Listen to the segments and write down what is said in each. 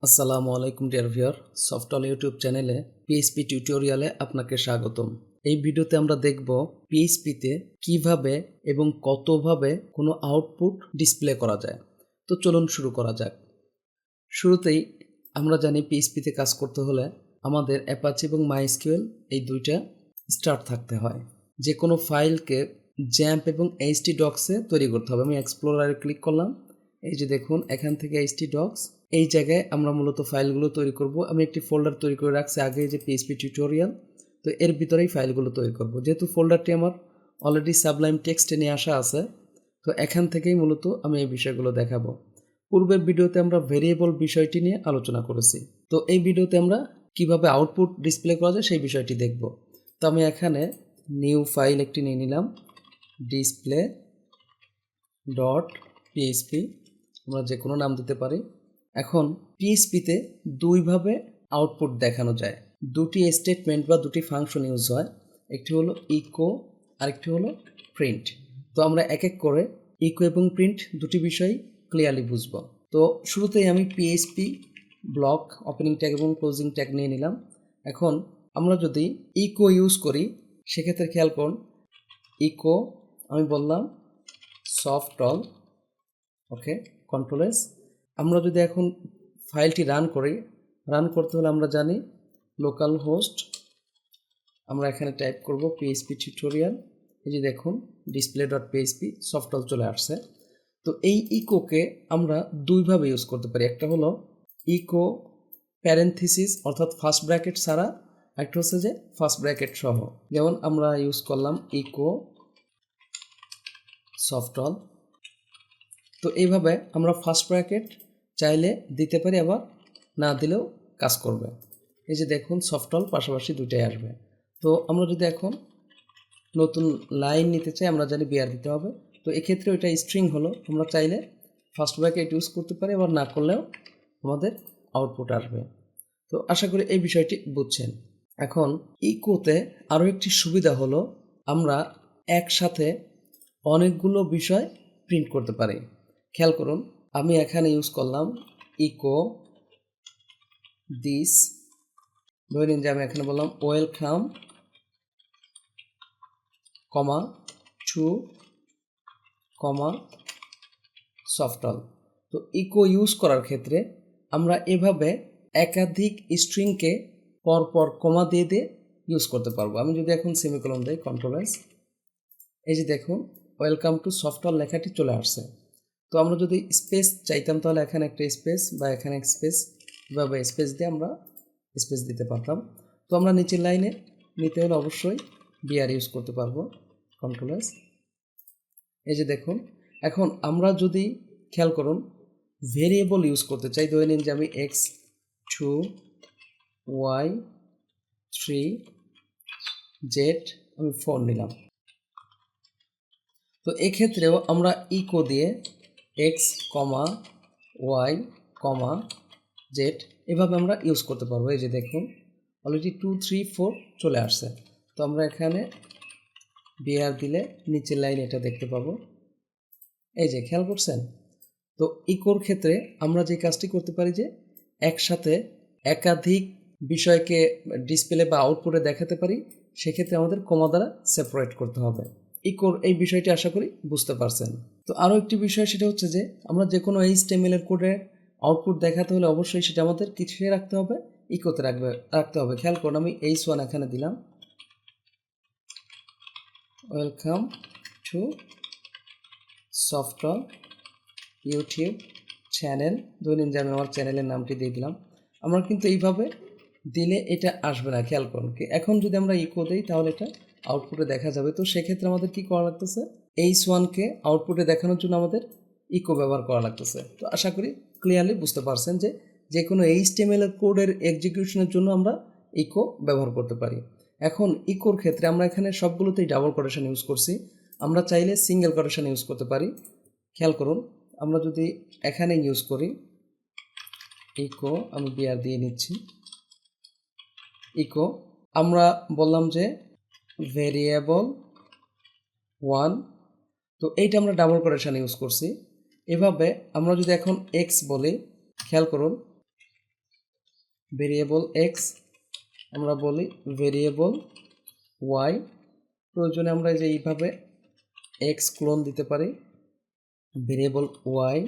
আসসালামু আলাইকুম dear viewer, software YouTube চ্যানেলে পিএইচপি টিউটোরিয়ালে আপনাকে স্বাগতম। এই ভিডিওতে আমরা দেখব পিএইচপিতে কিভাবে এবং কতভাবে কোনো আউটপুট ডিসপ্লে করা যায়। তো চলুন শুরু করা যাক। শুরুতেই আমরা জানি পিএইচপিতে কাজ করতে হলে আমাদের অ্যাপাচি এবং মাইএসকিউএল এই দুইটা স্টার্ট থাকতে হয়। যে কোনো ফাইলকে জ্যাম্প এবং এইচটি ডক্সে তৈরি করতে হবে। আমি এক্সপ্লোরারে ক্লিক করলাম, এই যে দেখুন এখান থেকে এইচটি ডক্স, এই জায়গায় আমরা মূলত ফাইলগুলো তৈরি করব। আমি একটি ফোল্ডার তৈরি করে রাখছি আগে, যে পিএইচপি টিউটোরিয়াল, তো এর ভিতরেই ফাইলগুলো তৈরি করব। যেহেতু ফোল্ডারটি আমার অলরেডি সাবলাইম টেক্সটে নিয়ে আসা আছে, তো এখান থেকেই মূলত আমি এই বিষয়গুলো দেখাবো। পূর্বের ভিডিওতে আমরা ভেরিয়েবল বিষয়টি নিয়ে আলোচনা করেছি, তো এই ভিডিওতে আমরা কিভাবে আউটপুট ডিসপ্লে করা যায় সেই বিষয়টি দেখব। তো আমি এখানে নিউ ফাইল একটি নিয়ে নিলাম, ডিসপ্লে ডট পিএইচপি, আমরা যে কোনো নাম দিতে পারি। এখন পিএইচপিতে দুইভাবে আউটপুট দেখানো যায়, দুটি স্টেটমেন্ট বা দুটি ফাংশন ইউজ হয়। একটি হলো ইকো, আরেকটি হলো প্রিন্ট। তো আমরা এক এক করে ইকো এবং প্রিন্ট দুটি বিষয় ক্লিয়ারলি বুঝব। তো শুরুতেই আমি পিএইচপি ব্লক ওপেনিং ট্যাগ এবং ক্লোজিং ট্যাগ নিয়ে নিলাম। এখন আমরা যদি ইকো ইউজ করি সেক্ষেত্রে খেয়াল করুন, ইকো আমি বললাম সফটওয়্যার, ওকে, কন্ট্রোল এস। আমরা যদি এখন ফাইলটি রান করি, রান করতে হলে আমরা জানি লোকাল হোস্ট, আমরা এখানে টাইপ করব পিএইচপি টিউটোরিয়াল, এই যে দেখুন ডিসপ্লে ডট পিএইচপি সফটওয়্যার চলে আসছে। তো এই ইকোকে আমরা দুইভাবে ইউজ করতে পারি। একটা হলো ইকো প্যারেন্থিসিস অর্থাৎ ফার্স্ট ব্র্যাকেট ছাড়া, একটা হচ্ছে যে ফার্স্ট ব্র্যাকেট সহ। যেমন আমরা ইউজ করলাম ইকো সফটওয়্যার। তো এইভাবে আমরা ফার্স্ট ব্র্যাকেট চাইলে দিতে পারি, আবার না দিলেও কাজ করবে। এই যে দেখুন সফটওয়্যার পাশাপাশি দুইটাই আসবে। তো আমরা যদি এখন নতুন লাইন নিতে চাই, আমরা জানি বিআর দিতে হবে। তো এক্ষেত্রে ওইটা স্ট্রিং হলো, আমরা চাইলে ফার্স্ট ব্র্যাকেট ইউজ করতে পারি, আবার না করলেও আমাদের আউটপুট আসবে। তো আশা করি এই বিষয়টি বুঝছেন। এখন ইকোতে আরও একটি সুবিধা হলো, আমরা একসাথে অনেকগুলো বিষয় প্রিন্ট করতে পারি। খেয়াল করুন, আমি এখানে ইউজ করলাম ইকো দিস, ধরে নিন যে আমি এখানে বললাম welcome comma to comma software. তো ইকো ইউজ করার ক্ষেত্রে আমরা এভাবে একাধিক স্ট্রিংকে পরপর কমা দিয়ে দিয়ে ইউজ করতে পারবো। আমি যদি এখন সেমিকোলন দিই, কন্ট্রোল এস, এই যে দেখুন ওয়েলকাম টু সফটওয়্যার লেখাটি চলে আসছে। তো আমরা যদি স্পেস চাইতাম তাহলে এখানে একটা স্পেস বা এখানে স্পেস, এভাবে স্পেস দিয়ে আমরা স্পেস দিতে পারতাম। তো আমরা নিচের লাইনে নিতে হলে অবশ্যই বিআর ইউজ করতে পারবো, কন্ট্রোল এস। এই যে দেখুন এখন আমরা যদি খেয়াল করুন ভেরিয়েবল ইউজ করতে চাই, ধরে নিন যে আমি এক্স 2 ওয়াই 3 জেড আমি 4 নিলাম। তো এক্ষেত্রেও আমরা ইকো দিয়ে এক্স কমা ওয়াই কমা জেড এভাবে আমরা ইউজ করতে পারবো। এই যে দেখুন অলরেডি 2 3 4 চলে আসছে। তো আমরা এখানে বিআর দিলে নিচের লাইন এটা দেখতে পাবো। এই যে খেয়াল করছেন। তো ইকোর ক্ষেত্রে আমরা যে কাজটি করতে পারি যে একসাথে একাধিক বিষয়কে ডিসপ্লে বা আউটপুটে দেখাতে পারি, সেক্ষেত্রে আমাদের কমা দ্বারা সেপারেট করতে হবে। ইকোর এই বিষয়টি আশা করি বুঝতে পারছেন। তো আরও একটি বিষয় সেটা হচ্ছে যে আমরা যে কোনো HTML এর কোডে আউটপুট দেখাতে হলে অবশ্যই সেটা আমাদের কিসে রাখতে হবে, ইকোতে রাখতে হবে। খেয়াল করুন আমি H1 এখানে দিলাম, welcome to software YouTube channel, ধরে নিন যে আমি আমার চ্যানেলের নামটি দিয়ে দিলাম। আমরা কিন্তু এইভাবে দিলে এটা আসবে না, খেয়াল করুন। এখন যদি আমরা ইকো দিই তাহলে এটা আউটপুটে দেখা যাবে। তো সেক্ষেত্রে আমাদের কি করা লাগতেছে, H1কে আউটপুটে দেখানোর জন্য আমাদের ইকো ব্যবহার করা লাগতেছে। তো আশা করি ক্লিয়ারলি বুঝতে পারছেন যে যে কোনো HTML এর কোডের এক্সিকিউশনের জন্য আমরা ইকো ব্যবহার করতে পারি। এখন ইকোর ক্ষেত্রে আমরা এখানে সবগুলোতেই ডাবল কোটেশন ইউজ করছি, আমরা চাইলে সিঙ্গেল কোটেশন ইউজ করতে পারি। খেয়াল করুন আমরা যদি এখানে ইউজ করি ইকো, আমি বিআর দিয়ে নিচ্ছি ইকো, আমরা বললাম যে ভেরিয়েবল 1, তো এইটা আমরা ডাবল কোটেশন ইউজ করছি। এভাবে আমরা যদি এখন এক্স বলি, খেয়াল করুন ভেরিয়েবল এক্স, আমরা বলি ভেরিয়েবল ওয়াই। প্রয়োজনে আমরা যে এইভাবে এক্স ক্লোন দিতে পারি, ভেরিয়েবল ওয়াই।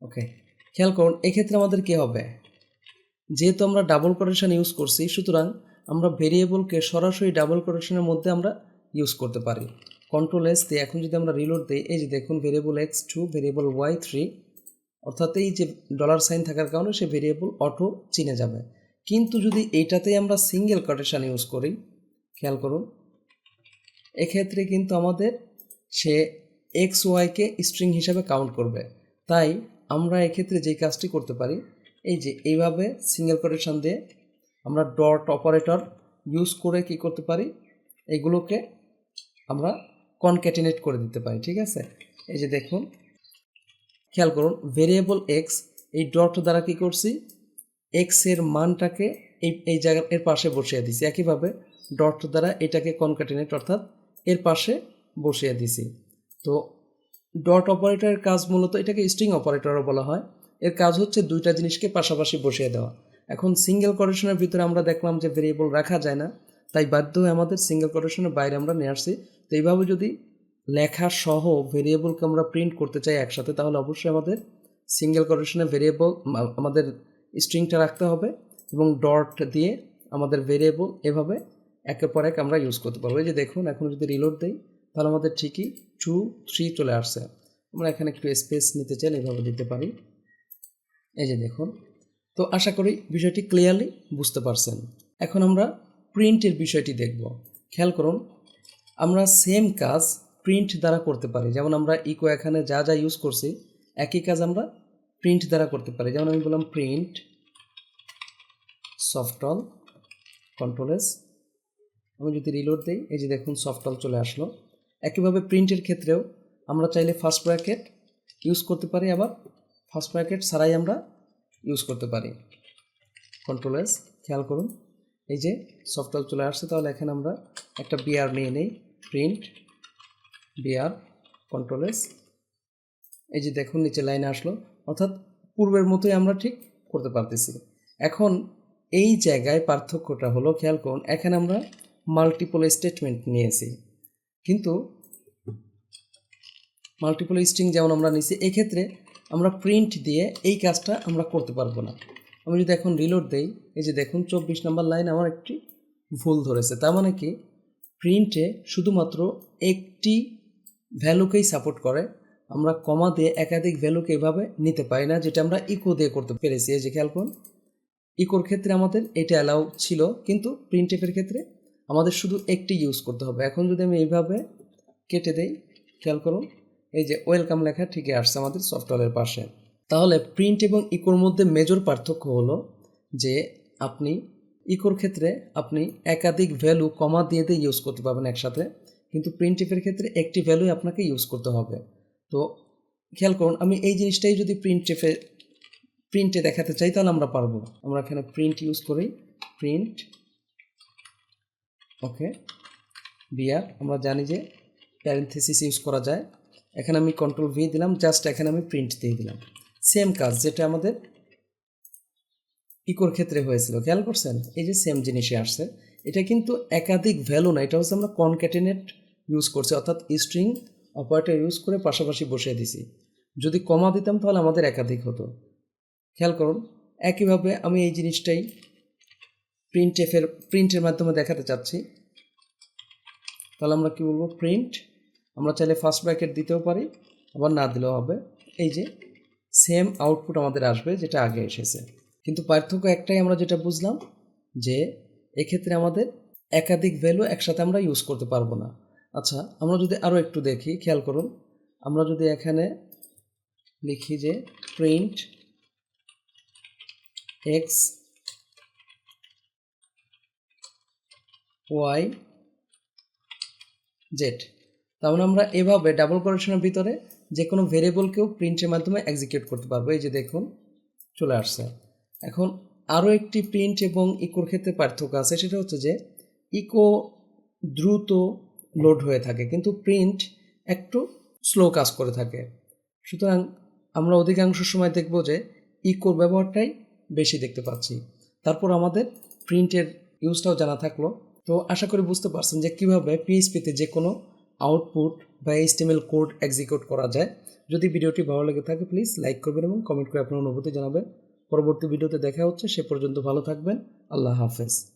ওকে, খেয়াল করুন এক্ষেত্রে আমাদের কী হবে, যেহেতু আমরা ডাবল কোটেশন ইউজ করছি, সুতরাং আমরা ভেরিয়েবলকে সরাসরি ডাবল কোটেশনের মধ্যে আমরা ইউজ করতে পারি। কন্ট্রোল এস দিয়ে এখন যদি আমরা রিলোড দিই, এই যে দেখুন ভেরিয়েবল এক্স 2, ভেরিয়েবল ওয়াই 3, অর্থাৎ এই যে ডলার সাইন থাকার কারণে সে ভেরিয়েবল অটো চিনে যাবে। কিন্তু যদি এইটাতেই আমরা সিঙ্গেল কোটেশন ইউজ করি, খেয়াল করুন এক্ষেত্রে কিন্তু আমাদের সে এক্স ওয়াইকে স্ট্রিং হিসাবে কাউন্ট করবে। তাই আমরা এক্ষেত্রে যেই কাজটি করতে পারি, এই যে এইভাবে সিঙ্গেল কোটেশন দিয়ে আমরা ডট অপারেটর ইউজ করে কি করতে পারি, এগুলোকে আমরা কনক্যাটিনেট করে দিতে পারি। ঠিক আছে, এই যে দেখুন খেয়াল করুন ভেরিয়েবল এক্স এই ডট দ্বারা কি করছি, এক্স এর মানটাকে এই জায়গার এর পাশে বসিয়ে দিছি। একইভাবে ডট দ্বারা এটাকে কনক্যাটিনেট অর্থাৎ এর পাশে বসিয়ে দিছি। তো ডট অপারেটরের কাজ মূলত, এটাকে স্ট্রিং অপারেটরও বলা হয়, এর কাজ হচ্ছে দুইটা জিনিসকে পাশাপাশি বসিয়ে দেওয়া। এখন সিঙ্গেল কোটেশনের ভিতরে আমরা দেখলাম যে ভেরিয়েবল রাখা যায় না, তাই বাধ্য হয়ে আমাদের সিঙ্গেল কোটেশনের বাইরে আমরা নিয়ে আসছি। তো এইভাবে যদি লেখা সহ ভেরিয়েবলকে আমরা প্রিন্ট করতে চাই একসাথে, তাহলে অবশ্যই আমাদের সিঙ্গেল কোটেশনে ভেরিয়েবল আমাদের স্ট্রিংটা রাখতে হবে এবং ডট দিয়ে আমাদের ভেরিয়েবল এভাবে একের পর এক আমরা ইউজ করতে পারবো। এই যে দেখুন এখন যদি রিলোড দেই, তাহলে আমাদের ঠিকই 2, 3 চলে আসছে। আমরা এখানে একটু স্পেস নিতে চাইলে এভাবে দিতে পারি। এই যে দেখুন, তো আশা করি বিষয়টি ক্লিয়ারলি বুঝতে পারছেন। এখন আমরা প্রিন্টের বিষয়টি দেখব। খেয়াল করুন আমরা সেম কাজ প্রিন্ট দ্বারা করতে পারি। যেমন আমরা ইকো এখানে যা যা ইউজ করছি, একই কাজ আমরা প্রিন্ট দ্বারা করতে পারি। যেমন আমি বললাম প্রিন্ট সফটল, কন্ট্রোল এস, আমি যদি রিলোড দিই, এই যে দেখুন সফটল চলে আসলো। একইভাবে প্রিন্টের ক্ষেত্রেও আমরা চাইলে ফার্স্ট ব্র্যাকেট ইউজ করতে পারি, আবার ফার্স্ট ব্র্যাকেট ছাড়াই আমরা ইউজ করতে পারি। কন্ট্রোল এস, খেয়াল করুন এই যে সফটল চলে আসছে। তাহলে এখানে আমরা একটা বিআর নিয়ে নেই, প্রিন্ট বিআর, কন্ট্রোল এস, এই যে দেখুন নিচে লাইনে আসলো, অর্থাৎ পূর্বের মতোই আমরা ঠিক করতে পারতেছি। এখন এই জায়গায় পার্থক্যটা হলো, খেয়াল করুন এখানে আমরা মাল্টিপল স্টেটমেন্ট নিয়েছি, কিন্তু মাল্টিপল স্ট্রিং যেমন আমরা নিয়েছি, এক্ষেত্রে আমরা প্রিন্ট দিয়ে এই কাজটা আমরা করতে পারবো না। আমি যদি এখন রিলোড দেই, এই যে দেখুন 24 নম্বর লাইন আমার একটি ভুল ধরেছে। তার মানে কি, প্রিন্টে শুধুমাত্র একটি ভ্যালুকেই সাপোর্ট করে, আমরা কমা দিয়ে একাধিক ভ্যালুকে এভাবে নিতে পারি না, যেটা আমরা ইকো দিয়ে করতে পেরেছি। এই যে খেয়াল করুন ইকোর ক্ষেত্রে আমাদের এটা অ্যালাউ ছিল, কিন্তু প্রিন্টএফের ক্ষেত্রে আমাদের শুধু একটি ইউজ করতে হবে। এখন যদি আমি এইভাবে কেটে দেই, খেয়াল করুন এই যে ওয়েলকাম লেখা ঠিকই আসছে আমাদের সফটওয়্যারের পাশে। তাহলে প্রিন্ট এবং ইকোর মধ্যে মেজর পার্থক্য হলো যে আপনি ইকোর ক্ষেত্রে আপনি একাধিক ভ্যালু কমা দিয়ে দিয়ে ইউজ করতে পারবেন একসাথে, কিন্তু প্রিন্টএফের ক্ষেত্রে একটি ভ্যালুই আপনাকে ইউজ করতে হবে। তো খেয়াল করুন আমি এই জিনিসটাই যদি প্রিন্টে দেখাতে চাই, তাহলে আমরা পারবো। আমরা এখানে প্রিন্ট ইউজ করি, প্রিন্ট ওকে বিআর, আমরা জানি যে প্যারেনথেসিস ইউজ করা যায়। এখানে আমি কন্ট্রোল ভি দিলাম, জাস্ট এখানে আমি প্রিন্ট দিয়ে দিলাম। সেম কাজ যেটা আমাদের ইকোর ক্ষেত্রে হয়েছিল, খেয়াল করছেন এই যে সেম জিনিসই আসছে। এটা কিন্তু একাধিক ভ্যালু না, এটা হচ্ছে আমরা কনক্যাটিনেট ইউজ করছি, অর্থাৎ স্ট্রিং অপারেটর ইউজ করে পাশাপাশি বসিয়ে দিছি। যদি কমা দিতাম তাহলে আমাদের একাধিক হতো। খেয়াল করুন একইভাবে আমি এই জিনিসটাই প্রিন্টের মাধ্যমে দেখাতে চাচ্ছি। তাহলে আমরা কি বলবো, প্রিন্ট, আমরা চাইলে ফার্স্ট ব্র্যাকেট দিতেও পারি, আবার না দিলেও হবে। এই যে সেম আউটপুট আমাদের আসবে যেটা আগে এসেছে, কিন্তু পার্থক্য একটাই, আমরা যেটা বুঝলাম যে এক্ষেত্রে আমাদের একাধিক ভ্যালু একসাথে আমরা ইউজ করতে পারবো না। আচ্ছা আমরা যদি আরও একটু দেখি, খেয়াল করুন আমরা যদি এখানে লিখি যে প্রিন্ট এক্স ওয়াই জেড, তাহলে আমরা এভাবে ডাবল কোটেশনের ভিতরে যে কোনো ভেরিয়েবলকেও প্রিন্টের মাধ্যমে এক্সিকিউট করতে পারবো। এই যে দেখুন চলে আসছে। এখন আরও একটি প্রিন্ট এবং ইকোর ক্ষেত্রে পার্থক্য আছে, সেটা হচ্ছে যে ইকো দ্রুত লোড হয়ে থাকে, কিন্তু প্রিন্ট একটু স্লো কাজ করে থাকে। সুতরাং আমরা অধিকাংশ সময় দেখব যে ইকোর ব্যবহারটাই বেশি দেখতে পাচ্ছি। তারপর আমাদের প্রিন্টের ইউজটাও জানা থাকলো। তো আশা করি বুঝতে পারছেন যে কীভাবে পিএইচপিতে যে কোনো আউটপুট বা এইচটিএমএল কোড এক্সিকিউট করা যায়। যদি ভিডিওটি ভালো লেগে থাকে প্লিজ লাইক করবেন এবং কমেন্ট করে আপনার অনুভূতি জানাবেন। পরবর্তী ভিডিওতে দেখা হচ্ছে, সে পর্যন্ত ভালো থাকবেন। আল্লাহ হাফেজ।